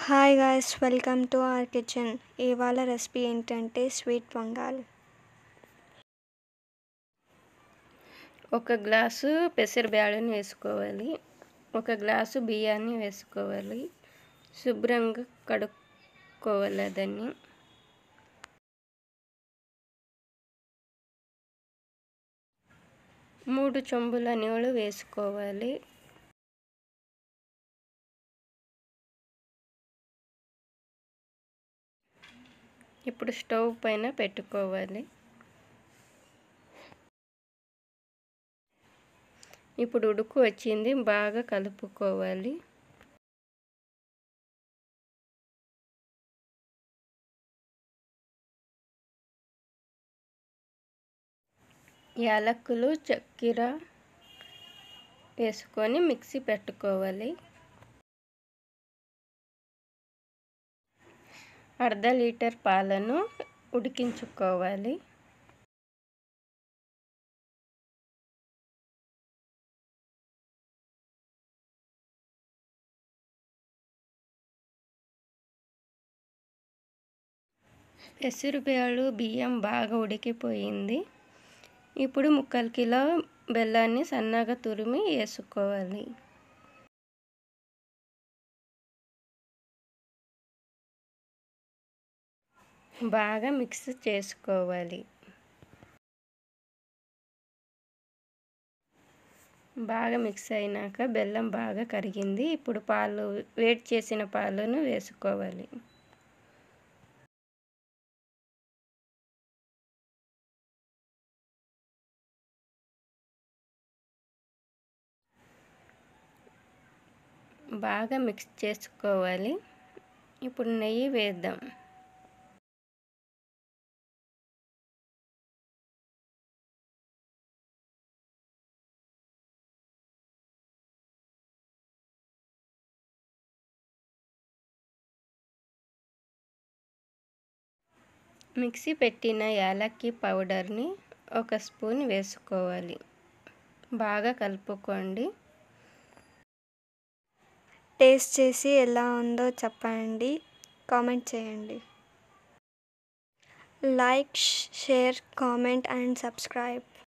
Hi guys, welcome to our kitchen. ఇవాళ recipe ఏంటంటే sweet pongal. ఒక గ్లాసు పెసరబ్యాళ్ళని వేసుకోవాలి. ఒక గ్లాసు బియ్యాన్ని వేసుకోవాలి. శుభ్రంగా కడుక్కోవాలి. దాన్ని 3 చెంబుల నీళ్ళు వేసుకోవాలి. ఇప్పుడు స్టవ్ పైన పెట్టుకోవాలి. ఇప్పుడు ఉడుకు వచ్చింది, బాగా కలుపుకోవాలి. యాలక్కులు, చక్కెర వేసుకొని మిక్సీ పెట్టుకోవాలి. 1/2 లీటర్ పాలను ఉడికించుకోవాలి. పెసరబ్యాళ్ళు, బియ్యం బాగా ఉడికిపోయింది. ఇప్పుడు 3/4 కిలో బెల్లాన్ని సన్నగా తురిమి వేసుకోవాలి. బాగా మిక్స్ చేసుకోవాలి. బాగా మిక్స్ అయినాక బెల్లం బాగా కరిగింది. ఇప్పుడు వేడి చేసిన పాలను వేసుకోవాలి. బాగా మిక్స్ చేసుకోవాలి. ఇప్పుడు నెయ్యి వేద్దాం. మిక్సీ పెట్టిన యాలక్కి పౌడర్ని 1 స్పూన్ వేసుకోవాలి. బాగా కలుపుకోండి. టేస్ట్ చేసి ఎలా ఉందో చెప్పండి, కామెంట్ చేయండి. Like, share, comment and subscribe.